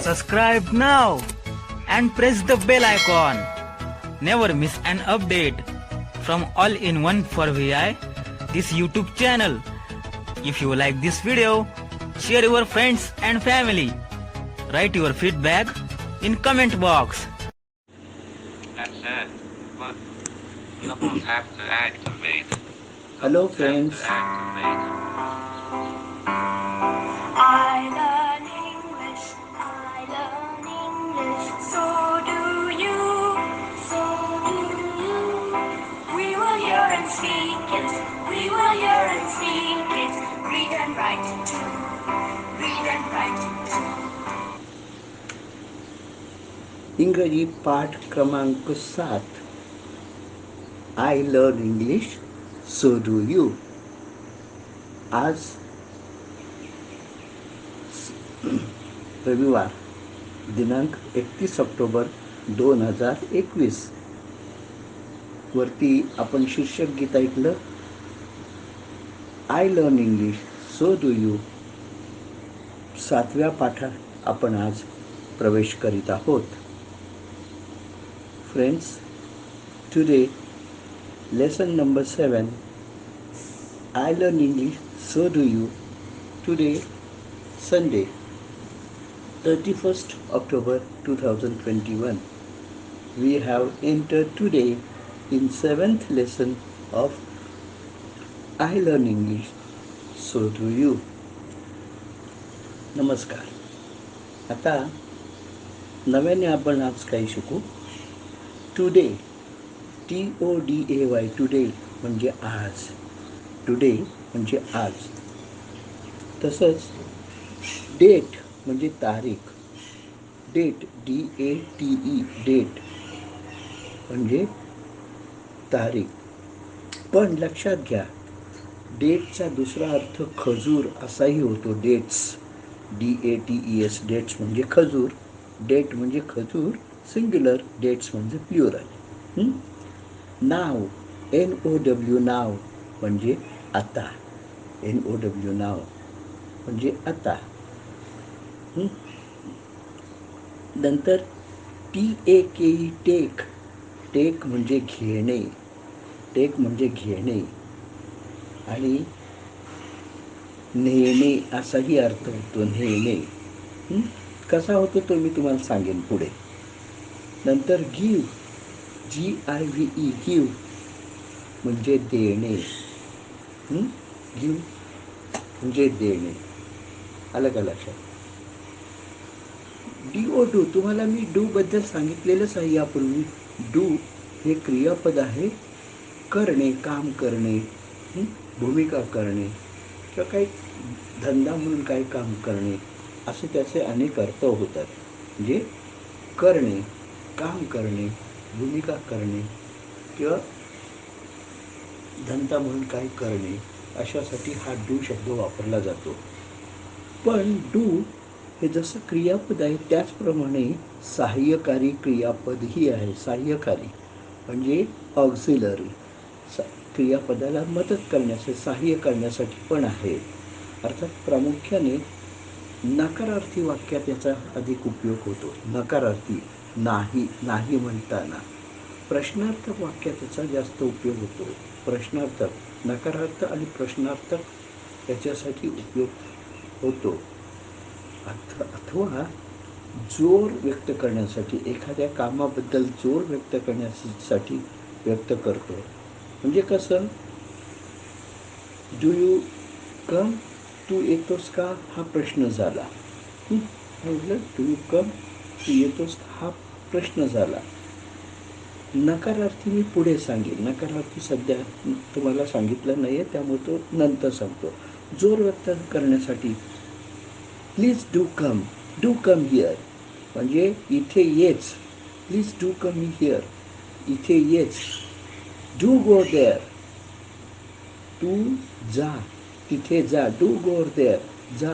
Subscribe now and press the bell icon. Never miss an update from All-in-One for VI, this YouTube channel. If you like this video, share your friends and family. Write your feedback in comment box. That's it. But double tap to activate. Hello Tap friends, to activate. I learn English, so do you, so do you. We will hear and speak it, we will hear and speak it, read and write it too, read and write it too. इंग्रजी पाठ क्रमांक 7. I learn English so do you. आज रविवार दिनांक 31 October 2021 वरती आपण शीर्षक गीत ऐकलं. I learn English so do you 7व्या पाठात आपण आज प्रवेश करीत आहोत. Friends, today lesson number 7. I learn English, so do you. Today, Sunday, 31st October 2021. We have entered today in 7th lesson of I learn English, so do you. नमस्कार. आता नव्याने आपण आज काही शिकू. टुडे, TODAY, टुडे म्हणजे आज. Today म्हणजे आज. तसंच डेट म्हणजे तारीख. डेट, DATE, डेट म्हणजे तारीख. पण लक्षात घ्या, डेटचा दुसरा अर्थ खजूर असाही होतो. डेट्स, DATES, डेट्स म्हणजे खजूर. डेट म्हणजे खजूर सिंग्युलर, डेट्स म्हणजे प्लुरल. नाव, NOW, नाव म्हणजे आता. NOW, नाव म्हणजे आता. नंतर TAKE, टेक. टेक म्हणजे घेणे. टेक म्हणजे घेणे. आणि नेणे असाही अर्थ होतो. नेणे कसा होतो तो मी तुम्हाला सांगेन पुढे. नंतर गिव्ह, GIVE, गिव्ह म्हणजे देणे. गिव्ह म्हणजे देणे. आलं का लक्षात? DO, तुम्हाला मी डू बद्दल सांगितलेलंच आहे यापूर्वी. डू हे क्रियापद आहे. करणे, काम करणे, भूमिका करणे किंवा काही धंदा म्हणून काही काम करणे असे त्याचे अनेक अर्थ होतात. म्हणजे करणे, काम करणे, भूमिका करणे किंवा धंदा म्हणून काही करणे अशासाठी हा डू शब्द वापरला जातो. पण डू हे जसं क्रियापद आहे त्याचप्रमाणे सहाय्यकारी क्रियापदही आहे. सहाय्यकारी म्हणजे ऑक्झिलरी, क्रियापदाला मदत करण्यासाठी, सहाय्य करण्यासाठी पण आहे. अर्थात प्रामुख्याने नकारार्थी वाक्यात याचा अधिक उपयोग होतो. नकारार्थी, नाही, नाही म्हणताना. प्रश्नार्थक वाक्यात याचा जास्त उपयोग होतो. प्रश्नार्थक, नकारार्थक आणि प्रश्नार्थक याच्यासाठी उपयोग होतो. अथवा जोर व्यक्त करण्यासाठी, एखाद्या कामाबद्दल जोर व्यक्त करण्यासाठी व्यक्त करतो. म्हणजे कसं, डू यू कम, तू येतोस का हा प्रश्न झाला. म्हटलं डू यू कम, तू येतोस हा प्रश्न झाला. नकारार्थी मी पुढे सांगेन. नकारार्थी सध्या तुम्हाला सांगितलं नाही आहे, त्यामुळे तो नंतर सांगतो. जोर व्यक्त करण्यासाठी please do come, do come here म्हणजे इथे येच. प्लीज डू कम हिअर, इथे येच. डू गो देअर, तू जा, तिथे जा. डू गो देअर, जा.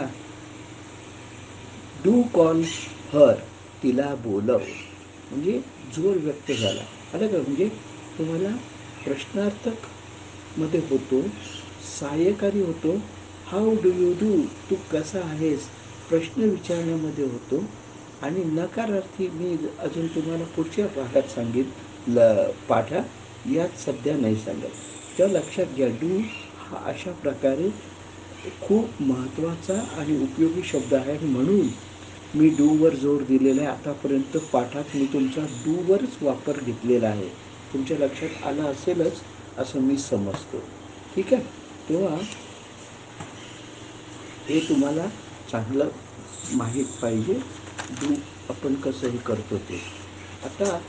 डू कॉल हर, तिला बोलव. म्हणजे जोर व्यक्त झाला. आलं का? म्हणजे तुम्हाला प्रश्नार्थक मध्ये होतो, सहाय्यकारी होतो. हाऊ डू यू डू, तू कसा आहेस प्रश्न विचारण्यामध्ये होतो. आणि नकारार्थी मी अजून तुम्हाला पुढच्या भागात सांगेन पाठा, यात सध्या नाही सांगत. तर लक्षात घ्या, डू हा अशा प्रकारे खूप महत्त्वाचा आणि उपयोगी शब्द आहे. म्हणून मी डूवर जोर दिलेला आहे. आतापर्यंत पाठात मी तुमचा डूवरच वापर घेतलेला आहे. तुमच्या लक्षात आलं असेलच असं मी समजतो. ठीक आहे. तेव्हा हे तुम्हाला चांगलं माहीत पाहिजे, डू आपण कसं हे करतो ते. आता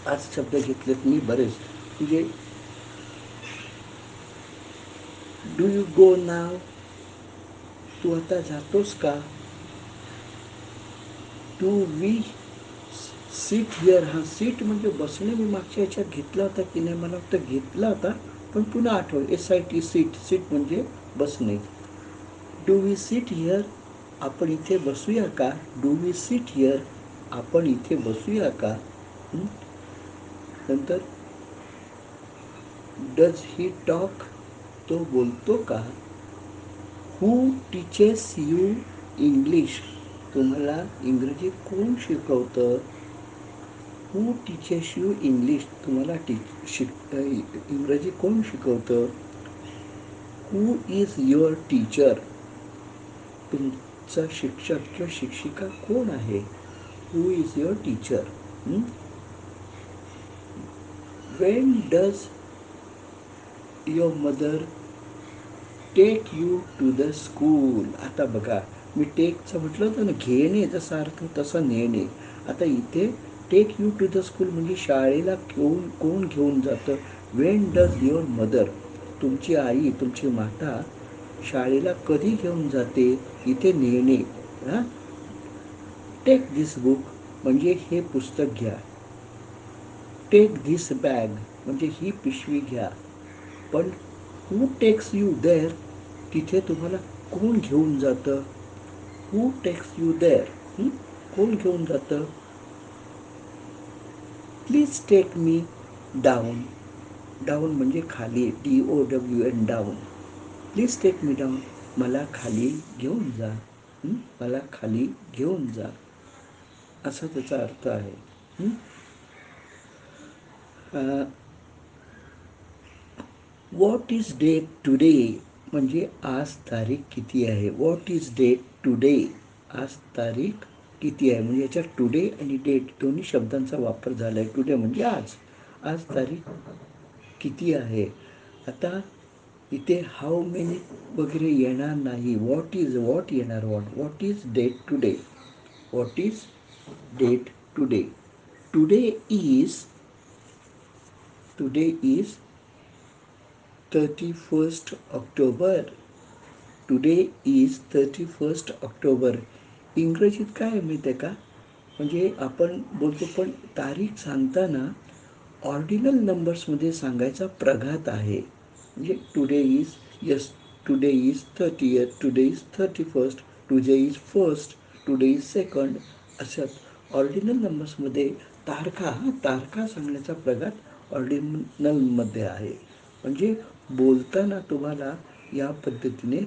आज शब्द घेतलेत मी बरेच, म्हणजे डू यू गो नाव, तू आता जातोस का. डू वी सीट हिअर, हा सीट म्हणजे बसणे मी मागच्या याच्यात घेतला होता की नाही मला वाटतं घेतला होता, पण पुन्हा आठवण. SIT सीट, सीट म्हणजे बसणे. डू वी सीट हिअर, आपण इथे बसूया का. डू वी सीट हिअर, आपण इथे बसूया का. हं? नंतर डज ही टॉक, तो बोलतो का. हू टीचेस यू इंग्लिश, तुम्हाला इंग्रजी कोण शिकवतं. हू टीचेस यू इंग्लिश, तुम्हाला इंग्रजी कोण शिकवतं. हू इज युअर टीचर, तुमचा शिक्षक किंवा शिक्षिका कोण आहे. Who is your teacher. When does your mother take you to the school, आता बघा मी टेकचं म्हटलं होतं ना, घेणे जसा अर्थ तसा नेणे. आता इथे take you to the school म्हणजे शाळेला कोण घेऊन जातं. वेन डज युअर मदर, तुमची आई तुमची माता शाळेला कधी घेऊन जाते, इथे नेणे. हां, टेक दिस बुक म्हणजे हे पुस्तक घ्या. टेक धिस बॅग म्हणजे ही पिशवी घ्या. पण हू टेक्स यू देअर, तिथे तुम्हाला कोण घेऊन जातं. हू टेक्स यू देअर, कोण घेऊन जातं. Please take me down, down म्हणजे खाली, DOWN down. Please take me down, मला खाली घेऊन जा. मला खाली घेऊन जा, असा त्याचा अर्थ आहे. व्हॉट इज डेट टुडे म्हणजे आज तारीख किती आहे. व्हॉट इज डेट टुडे, आज तारीख किती आहे. म्हणजे याच्यात टुडे आणि डेट दोन्ही शब्दांचा वापर झाला आहे. टुडे म्हणजे आज, आज तारीख किती आहे. आता इथे हाऊ मेनी वगैरे येणार नाही. व्हॉट येणार. What is date today. What is date today. Today is 31st October. Today is 31st October. इंग्रजीत काय आहे माहीत आहे का, म्हणजे आपण बोलतो पण तारीख सांगताना ऑर्डिनल नंबर्समध्ये सांगायचा प्रघात आहे. म्हणजे today is, yes, today is 30th, today is 31st, today is 1st, today is 2nd, असं ऑर्डिनल नंबर्समध्ये तारखा सांगण्याचा प्रघात ऑर्डिनलमध्ये आहे. म्हणजे बोलताना तुम्हाला या पद्धतीने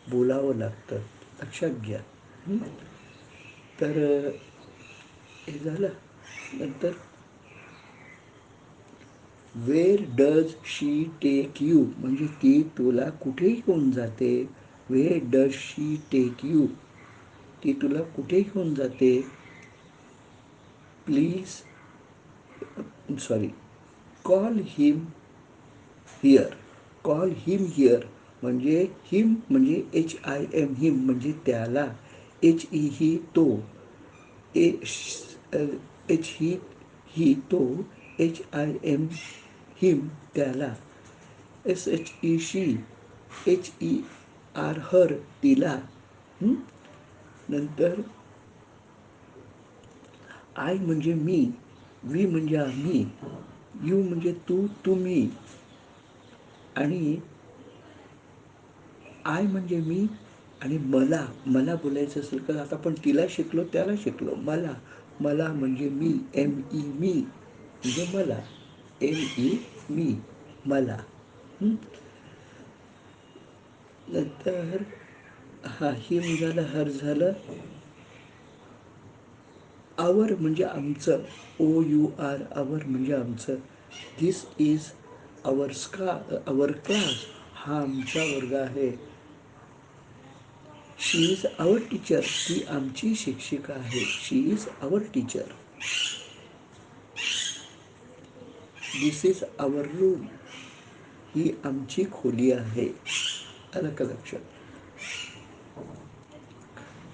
बोलावं लागतं, लक्षात घ्या. तर हे झालं. नंतर where does she take you म्हणजे ती तुला कुठे घेऊन जाते. Where does she take you, ती तुला कुठे घेऊन जाते. Please call him here. Call him here म्हणजे हिम म्हणजे HIM, हिम म्हणजे त्याला. HE ही तो, H ही तो, HIM हिम त्याला. SHE शी, HER हर तिला. नंतर आय म्हणजे मी, वी म्हणजे आम्ही, यू म्हणजे तू तुम्ही, आणि आय म्हणजे मी, आणि मला बोलायचं असेल तर आता आपण तिला शिकलो त्याला शिकलो. मला म्हणजे मी, ME मी म्हणजे मला, ME मी, मला. नंतर हिम झालं, हर झालं, आवर म्हणजे आमचं, OUR, आवर म्हणजे आमचं. दिस इज आवर क्लास, हा आमचा वर्ग आहे. शी इज आवर टीचर, ती आमची शिक्षिका आहे. She is our teacher. This is our room, ही आमची खोली आहे. आलं का लक्षात?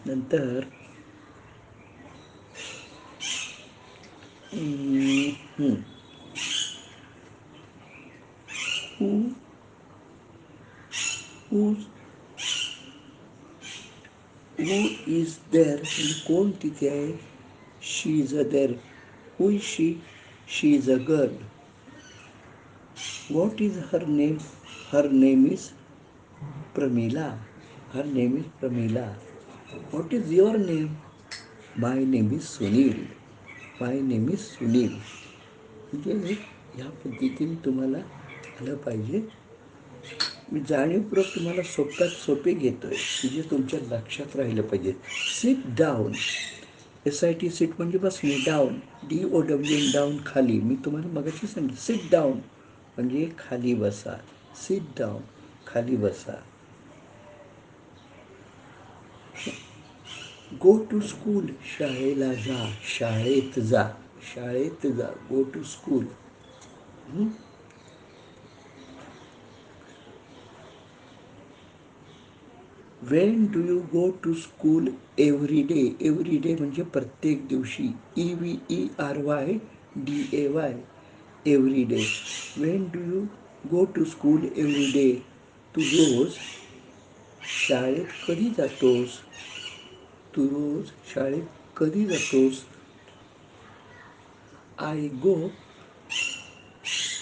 नंतर हू इज देअर, म्हणजे कोण तिथे आहे? She is a there. Who is she is a girl. What is her name? Her name is Pramila. Her name is Pramila. What is your name? My name is Sunil. My name is Sunil. म्हणजे ह्या पद्धतीने तुम्हाला आलं पाहिजे. मी जाणीवपूर्वक तुम्हाला सोप्यात सोपे घेतोय, म्हणजे तुमच्या लक्षात राहिलं पाहिजे. सिट डाऊन, SIT सिट म्हणजे बसणे, डाऊन DOWN डाऊन खाली. मी तुम्हाला मगाशी सांगितलं सिट डाऊन म्हणजे खाली बसा. सिट डाऊन खाली बसा. गो टू स्कूल शाळेला जा. शाळेत जा. शाळेत जा. Go to school. When do you go to school? Every day. Every day म्हणजे प्रत्येक दिवशी. EVERYDAY. Every day. When do you go to school? Every day. तू रोज शाळेत कधी जातोस? तू रोज शाळेत कधी जातोस? I go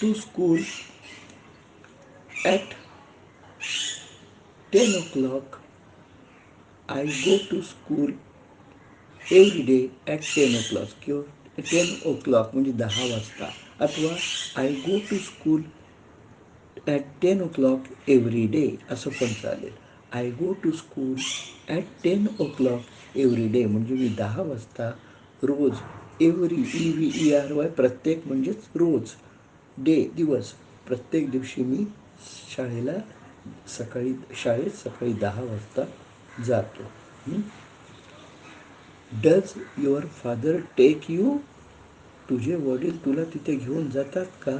to school at 10 o'clock. I go to school every day at 10 o'clock. किंवा 10 o'clock म्हणजे 10 वाजता. अथवा I go to school at 10 o'clock every day असं पण चालेल. I go to school at 10 o'clock every day म्हणजे मी 10 वाजता रोज. एव्हरी EVERY प्रत्येक म्हणजेच रोज. डे दिवस. प्रत्येक दिवशी मी शाळेत सकाळी 10 वाजता जातो. Does your father take you? तुझे वडील तुला तिथे घेऊन जातात का?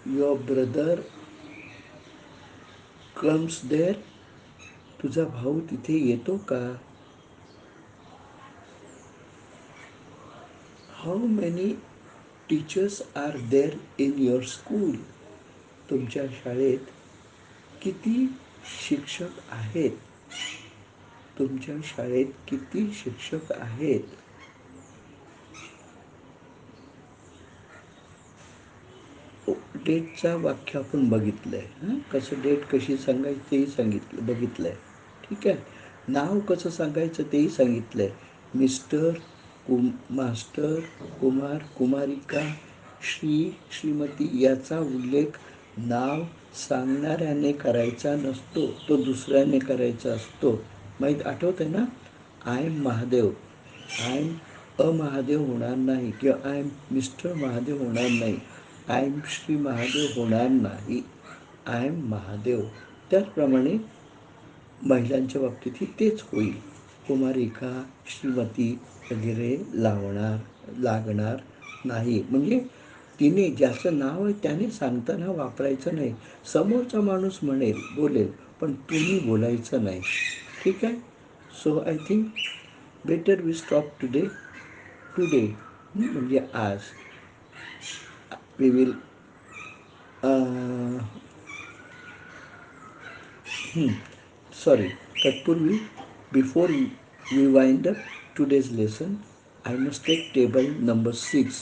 Your brother comes there. तुझा भाऊ तिथे येतो का? How many teachers are there in your school? तुमच्या शाळेत किती शिक्षक आहेत? तुमच्या शाळेत किती शिक्षक आहेत? डेटचा वाक्य आपण बघितलंय. कसं डेट कशी सांगायची तेही सांगितलं, बघितलंय. ठीक आहे. नाव कसं सांगायचं तेही सांगितलंय. मिस्टर, मास्टर, कुमार, कुमारिका, श्री, श्रीमती याचा उल्लेख नाव सांगणाऱ्याने करायचा नसतो, तो दुसऱ्याने करायचा असतो. आठवत आहे ना? I am Mahadev. I am Mahadev होणार नाही, किंवा आय एम मिस्टर महादेव होणार नाही. आय एम श्री महादेव होणार नाही. I am Mahadev. त्याचप्रमाणे महिलांच्या बाबतीतही तेच होईल. कुमारिका, श्रीमती वगैरे लागणार नाही. म्हणजे तिने ज्याचं नाव आहे त्याने सांगताना वापरायचं नाही. समोरचा माणूस बोलेल, पण तुम्ही बोलायचं नाही. ठीक आहे. So I think better we stop today म्हणजे आज. We will sorry, Katpurvi, before we wind up today's lesson, I must take table number 6.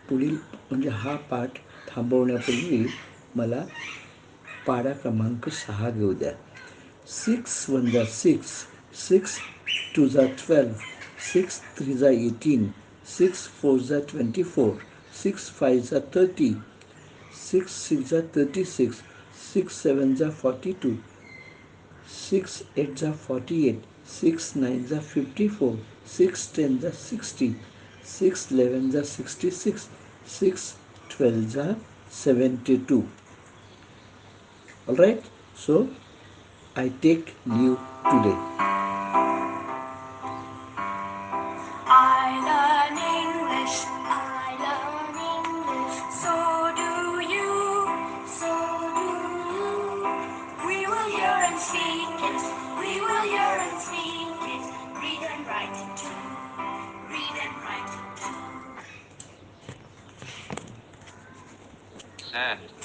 पुढील म्हणजे हा पाठ थांबवण्यापूर्वी मला पाढा क्रमांक 6 घेऊ द्या. 6 1 जा 6, 6 2 जा 12, 6 3 जा 18, 6 4 जा 24, 6 5 जा 30, 6 6 जा 36, 6 7 जा 42, 6 8 जा 48, 6 9 जा 54, 6 10 जा 60, 6 11 जा 66, 6 12 जा 72. All right, so I take leave today. I learn English, I learn English. So do you, so do you. We will hear and speak it, we will hear and speak it. Read and write it too, read and write it too. Send.